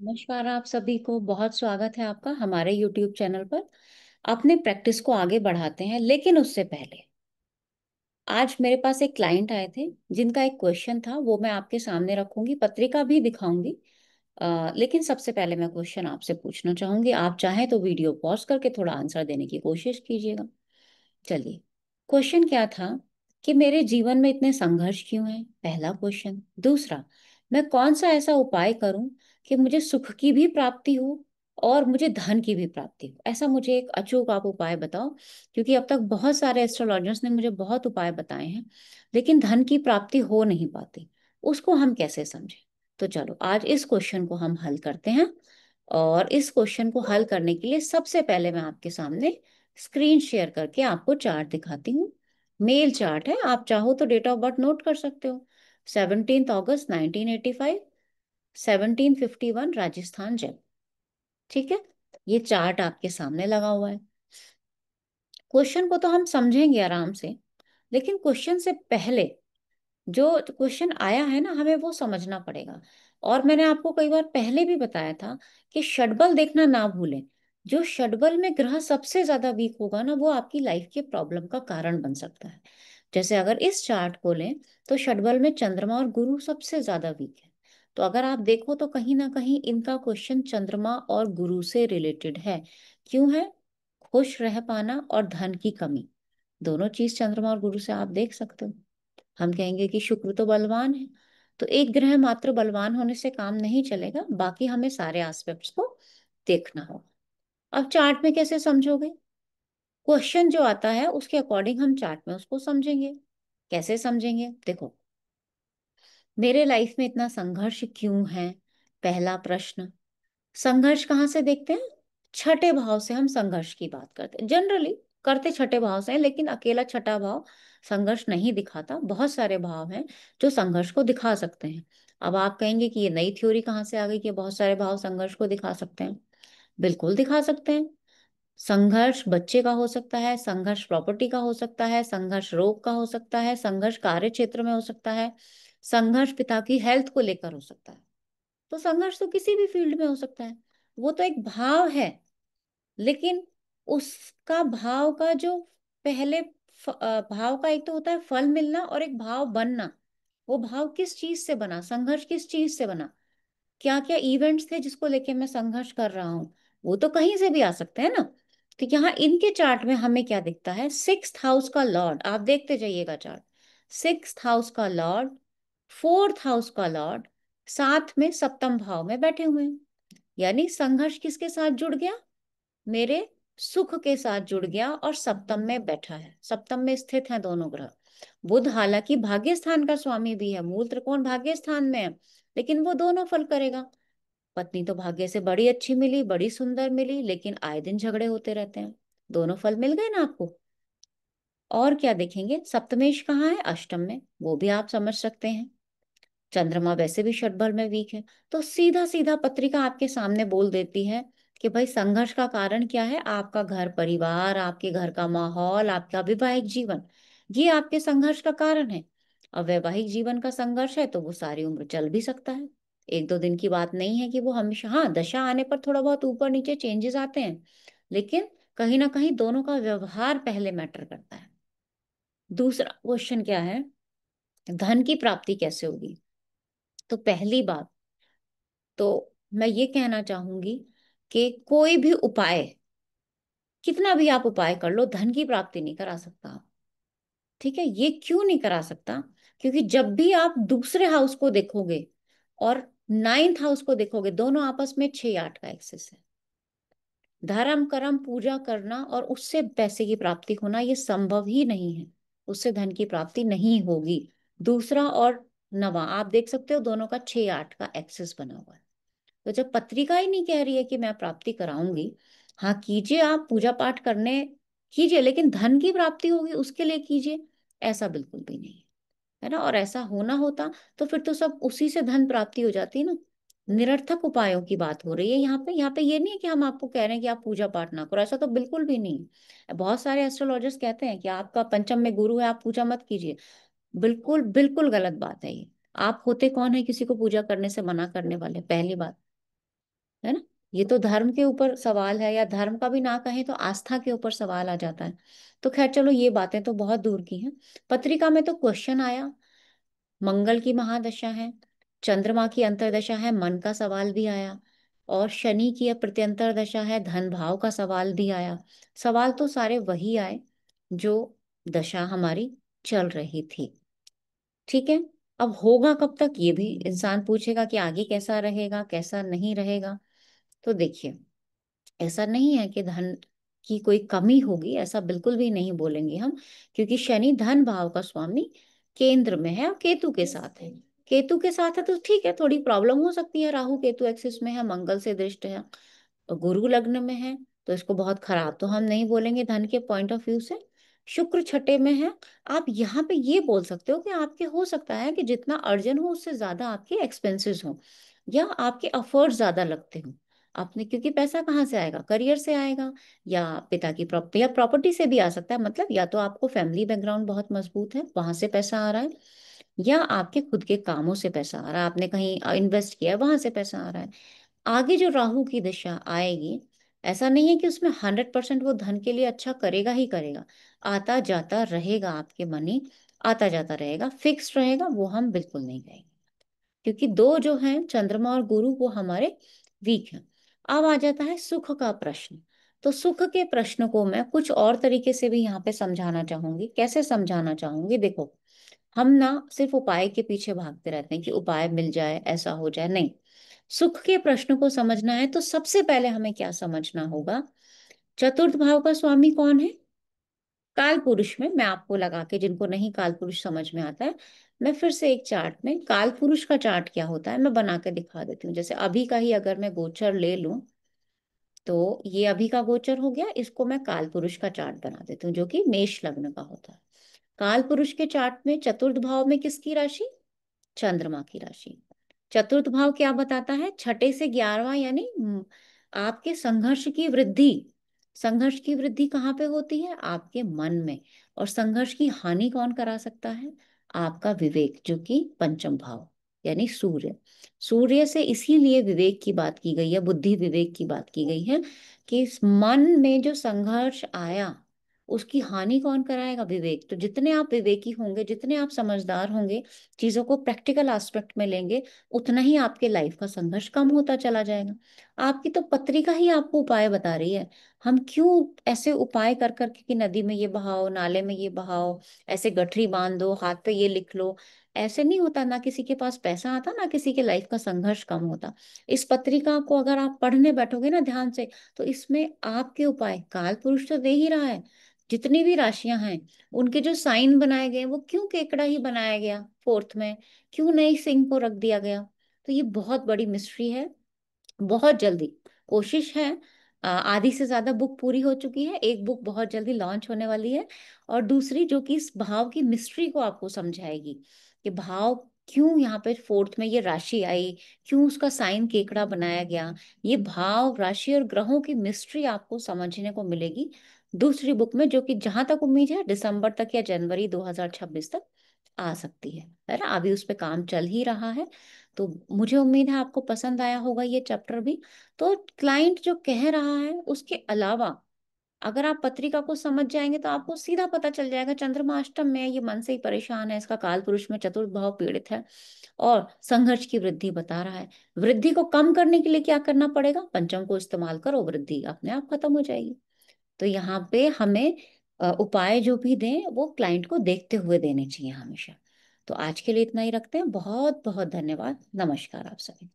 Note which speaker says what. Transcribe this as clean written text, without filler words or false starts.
Speaker 1: नमस्कार। आप सभी को बहुत स्वागत है आपका हमारे YouTube चैनल पर। अपने प्रैक्टिस को आगे बढ़ाते हैं, लेकिन उससे पहले आज मेरे पास एक क्लाइंट आए थे जिनका एक क्वेश्चन था। वो मैं आपके सामने रखूंगी, पत्रिका भी दिखाऊंगी। लेकिन सबसे पहले मैं क्वेश्चन आपसे पूछना चाहूंगी। आप चाहें तो वीडियो पॉज करके थोड़ा आंसर देने की कोशिश कीजिएगा। चलिए, क्वेश्चन क्या था कि मेरे जीवन में इतने संघर्ष क्यों हैं, पहला क्वेश्चन। दूसरा, मैं कौन सा ऐसा उपाय करूं कि मुझे सुख की भी प्राप्ति हो और मुझे धन की भी प्राप्ति हो। ऐसा मुझे एक अचूक आप उपाय बताओ, क्योंकि अब तक बहुत सारे एस्ट्रोलॉजर्स ने मुझे बहुत उपाय बताए हैं, लेकिन धन की प्राप्ति हो नहीं पाती। उसको हम कैसे समझें। तो चलो, आज इस क्वेश्चन को हम हल करते हैं। और इस क्वेश्चन को हल करने के लिए सबसे पहले मैं आपके सामने स्क्रीन शेयर करके आपको चार्ट दिखाती हूँ। मेल चार्ट है, आप चाहो तो डेट ऑफ बर्थ नोट कर सकते हो। 17 अगस्त 1985, 1751 राजस्थान जन्म। ठीक है, ये चार्ट आपके सामने लगा हुआ है। क्वेश्चन को तो हम समझेंगे आराम से, लेकिन क्वेश्चन से पहले जो क्वेश्चन आया है ना, हमें वो समझना पड़ेगा। और मैंने आपको कई बार पहले भी बताया था कि षडबल देखना ना भूलें। जो षडबल में ग्रह सबसे ज्यादा वीक होगा ना, वो आपकी लाइफ के प्रॉब्लम का कारण बन सकता है। जैसे अगर इस चार्ट को लें, तो षडबल में चंद्रमा और गुरु सबसे ज्यादा वीक है। तो अगर आप देखो तो कहीं ना कहीं इनका क्वेश्चन चंद्रमा और गुरु से रिलेटेड है। क्यों है? खुश रह पाना और धन की कमी, दोनों चीज चंद्रमा और गुरु से आप देख सकते हो। हम कहेंगे कि शुक्र तो बलवान है, तो एक ग्रह मात्र बलवान होने से काम नहीं चलेगा, बाकी हमें सारे एस्पेक्ट्स को देखना होगा। अब चार्ट में कैसे समझोगे? क्वेश्चन जो आता है उसके अकॉर्डिंग हम चार्ट में उसको समझेंगे। कैसे समझेंगे? देखो, मेरे लाइफ में इतना संघर्ष क्यों है, पहला प्रश्न। संघर्ष कहाँ से देखते हैं? छठे भाव से हम संघर्ष की बात करते हैं। जनरली करते छठे भाव से हैं, लेकिन अकेला छठा भाव संघर्ष नहीं दिखाता। बहुत सारे भाव हैं जो संघर्ष को दिखा सकते हैं। अब आप कहेंगे कि ये नई थ्योरी कहाँ से आ गई कि बहुत सारे भाव संघर्ष को दिखा सकते हैं। बिल्कुल दिखा सकते हैं। संघर्ष बच्चे का हो सकता है, संघर्ष प्रॉपर्टी का हो सकता है, संघर्ष रोग का हो सकता है, संघर्ष कार्य क्षेत्र में हो सकता है, संघर्ष पिता की हेल्थ को लेकर हो सकता है। तो संघर्ष तो किसी भी फील्ड में हो सकता है। वो तो एक भाव है, लेकिन उसका भाव का जो पहले भाव का एक तो होता है फल मिलना और एक भाव बनना। वो भाव किस चीज से बना, संघर्ष किस चीज से बना, क्या क्या इवेंट्स थे जिसको लेके मैं संघर्ष कर रहा हूँ, वो तो कहीं से भी आ सकते हैं ना। तो यहाँ इनके चार्ट में हमें क्या दिखता है? सिक्स्थ हाउस का लॉर्ड, आप देखते जाइएगा चार्ट। सिक्स्थ हाउस का लॉर्ड, फोर्थ हाउस का लॉर्ड साथ में सप्तम भाव में बैठे हुए हैं। यानी संघर्ष किसके साथ जुड़ गया? मेरे सुख के साथ जुड़ गया, और सप्तम में बैठा है। सप्तम में स्थित है दोनों ग्रह। बुध हालांकि भाग्य स्थान का स्वामी भी है, मूल त्रिकोण भाग्य स्थान में है, लेकिन वो दोनों फल करेगा। पत्नी तो भाग्य से बड़ी अच्छी मिली, बड़ी सुंदर मिली, लेकिन आए दिन झगड़े होते रहते हैं। दोनों फल मिल गए ना आपको। और क्या देखेंगे? सप्तमेश कहाँ है? अष्टम में, वो भी आप समझ सकते हैं। चंद्रमा वैसे भी षटबल में वीक है। तो सीधा सीधा पत्रिका आपके सामने बोल देती है कि भाई संघर्ष का कारण क्या है? आपका घर परिवार, आपके घर का माहौल, आपका वैवाहिक जीवन, ये आपके संघर्ष का कारण है। अब वैवाहिक जीवन का संघर्ष है तो वो सारी उम्र चल भी सकता है। एक दो दिन की बात नहीं है कि वो हमेशा, हाँ दशा आने पर थोड़ा बहुत ऊपर नीचे चेंजेस आते हैं, लेकिन कहीं ना कहीं दोनों का व्यवहार पहले मैटर करता है। दूसरा क्वेश्चन क्या है? धन की प्राप्ति कैसे होगी? तो पहली बात तो मैं ये कहना चाहूंगी कि कोई भी उपाय, कितना भी आप उपाय कर लो, धन की प्राप्ति नहीं करा सकता आप। ठीक है, ये क्यों नहीं करा सकता? क्योंकि जब भी आप दूसरे हाउस को देखोगे और नाइन्थ हाउस को देखोगे, दोनों आपस में 6 8 का एक्सेस है। धर्म कर्म पूजा करना और उससे पैसे की प्राप्ति होना, ये संभव ही नहीं है। उससे धन की प्राप्ति नहीं होगी। दूसरा और नवा आप देख सकते हो, दोनों का 6 8 का एक्सेस बना हुआ है। तो जब पत्रिका ही नहीं कह रही है कि मैं प्राप्ति कराऊंगी, हाँ कीजिए, आप पूजा पाठ करने कीजिए, लेकिन धन की प्राप्ति होगी उसके लिए कीजिए, ऐसा बिल्कुल भी नहीं है ना। और ऐसा होना होता तो फिर तो सब उसी से धन प्राप्ति हो जाती ना। निरर्थक उपायों की बात हो रही है यहाँ पे। यहाँ पे ये नहीं है कि हम आपको कह रहे हैं कि आप पूजा पाठ ना करो, ऐसा तो बिल्कुल भी नहीं है। बहुत सारे एस्ट्रोलॉजर्स कहते हैं कि आपका पंचम में गुरु है, आप पूजा मत कीजिए। बिल्कुल बिल्कुल गलत बात है ये। आप होते कौन है किसी को पूजा करने से मना करने वाले? पहली बात। है ना। ये तो धर्म के ऊपर सवाल है, या धर्म का भी ना कहें तो आस्था के ऊपर सवाल आ जाता है। तो खैर चलो, ये बातें तो बहुत दूर की हैं। पत्रिका में तो क्वेश्चन आया, मंगल की महादशा है, चंद्रमा की अंतर्दशा है, मन का सवाल भी आया, और शनि की प्रत्यंतर दशा है, धन भाव का सवाल भी आया। सवाल तो सारे वही आए जो दशा हमारी चल रही थी। ठीक है। अब होगा कब तक ये भी इंसान पूछेगा कि आगे कैसा रहेगा कैसा नहीं रहेगा। तो देखिए, ऐसा नहीं है कि धन की कोई कमी होगी, ऐसा बिल्कुल भी नहीं बोलेंगे हम, क्योंकि शनि धन भाव का स्वामी केंद्र में है और केतु के साथ है। केतु के साथ है तो ठीक है, थोड़ी प्रॉब्लम हो सकती है, राहु केतु एक्सिस में है, मंगल से दृष्ट है, और गुरु लग्न में है, तो इसको बहुत खराब तो हम नहीं बोलेंगे धन के पॉइंट ऑफ व्यू से। शुक्र छठे में है। आप यहाँ पे ये बोल सकते हो कि आपके हो सकता है कि जितना अर्जन हो उससे ज्यादा आपके एक्सपेंसेस हो, या आपके एफर्ट ज्यादा लगते हो आपने, क्योंकि पैसा कहाँ से आएगा, करियर से आएगा, या पिता की प्रॉपर्टी या प्रॉपर्टी से भी आ सकता है। मतलब या तो आपको फैमिली बैकग्राउंड बहुत मजबूत है, वहां से पैसा आ रहा है, या आपके खुद के कामों से पैसा आ रहा है, आपने कहीं इन्वेस्ट किया है वहां से पैसा आ रहा है। आगे जो राहु की दिशा आएगी, ऐसा नहीं है कि उसमें 100% वो धन के लिए अच्छा करेगा ही करेगा। आता जाता रहेगा, आपके मनी आता जाता रहेगा, फिक्स रहेगा, वो हम बिल्कुल नहीं कहेंगे, क्योंकि दो जो हैं चंद्रमा और गुरु वो हमारे वीक हैं। अब आ जाता है सुख का प्रश्न। तो सुख के प्रश्न को मैं कुछ और तरीके से भी यहाँ पे समझाना चाहूंगी। कैसे समझाना चाहूंगी, देखो, हम ना सिर्फ उपाय के पीछे भागते रहते हैं कि उपाय मिल जाए ऐसा हो जाए, नहीं। सुख के प्रश्न को समझना है तो सबसे पहले हमें क्या समझना होगा, चतुर्थ भाव का स्वामी कौन है, काल पुरुष में। मैं आपको लगा के, जिनको नहीं काल पुरुष समझ में आता है, मैं फिर से एक चार्ट में काल पुरुष का चार्ट क्या होता है मैं बना के दिखा देती हूँ। जैसे अभी का ही अगर मैं गोचर ले लूं, तो ये अभी का गोचर हो गया, इसको मैं काल पुरुष का चार्ट बना देती हूँ जो कि मेष लग्न का होता है। काल पुरुष के चार्ट में चतुर्थ भाव में किसकी राशि, चंद्रमा की राशि। चतुर्थ भाव क्या बताता है, छठे से 11वां, यानी आपके संघर्ष की वृद्धि। संघर्ष की वृद्धि कहाँ पे होती है, आपके मन में। और संघर्ष की हानि कौन करा सकता है, आपका विवेक, जो कि पंचम भाव, यानी सूर्य। सूर्य से इसीलिए विवेक की बात की गई है, बुद्धि विवेक की बात की गई है, कि इस मन में जो संघर्ष आया उसकी हानि कौन कराएगा, विवेक। तो जितने आप विवेकी होंगे, जितने आप समझदार होंगे, चीजों को प्रैक्टिकल एस्पेक्ट में लेंगे, उतना ही आपके लाइफ का संघर्ष कम होता चला जाएगा। आपकी तो पत्रिका ही आपको उपाय बता रही है। हम क्यों ऐसे उपाय कर करके कि नदी में ये बहाओ, नाले में ये बहाओ, ऐसे गठरी बांध दो, हाथ पे ये लिख लो, ऐसे नहीं होता। ना किसी के पास पैसा आता, ना किसी के लाइफ का संघर्ष कम होता। इस पत्रिका को अगर आप पढ़ने बैठोगे ना ध्यान से, तो इसमें आपके उपाय काल पुरुष तो दे ही रहा है। जितनी भी राशियां हैं, उनके जो साइन बनाए गए, वो क्यों केकड़ा ही बनाया गया फोर्थ में, क्यों नहीं सिंह को रख दिया गया। तो ये बहुत बड़ी मिस्ट्री है। बहुत जल्दी कोशिश है, आधी से ज्यादा बुक पूरी हो चुकी है, एक बुक बहुत जल्दी लॉन्च होने वाली है, और दूसरी जो कि इस भाव की मिस्ट्री को आपको समझाएगी, कि भाव क्यों यहाँ पे फोर्थ में ये राशि आई, क्यों उसका साइन केकड़ा बनाया गया। ये भाव, राशि और ग्रहों की मिस्ट्री आपको समझने को मिलेगी दूसरी बुक में, जो कि जहां तक उम्मीद है दिसंबर तक या जनवरी 2026 तक आ सकती है ना। अभी उस पे काम चल ही रहा है। तो मुझे उम्मीद है आपको पसंद आया होगा ये चैप्टर भी। तो क्लाइंट जो कह रहा है उसके अलावा अगर आप पत्रिका को समझ जाएंगे तो आपको सीधा पता चल जाएगा, चंद्रमा अष्टम में है, ये मन से ही परेशान है, इसका काल पुरुष में चतुर्थ भाव पीड़ित है, और संघर्ष की वृद्धि बता रहा है। वृद्धि को कम करने के लिए क्या करना पड़ेगा, पंचम को इस्तेमाल करो, वृद्धि अपने आप खत्म हो जाएगी। तो यहाँ पे हमें उपाय जो भी दें वो क्लाइंट को देखते हुए देने चाहिए हमेशा। तो आज के लिए इतना ही रखते हैं। बहुत बहुत धन्यवाद। नमस्कार आप सभी।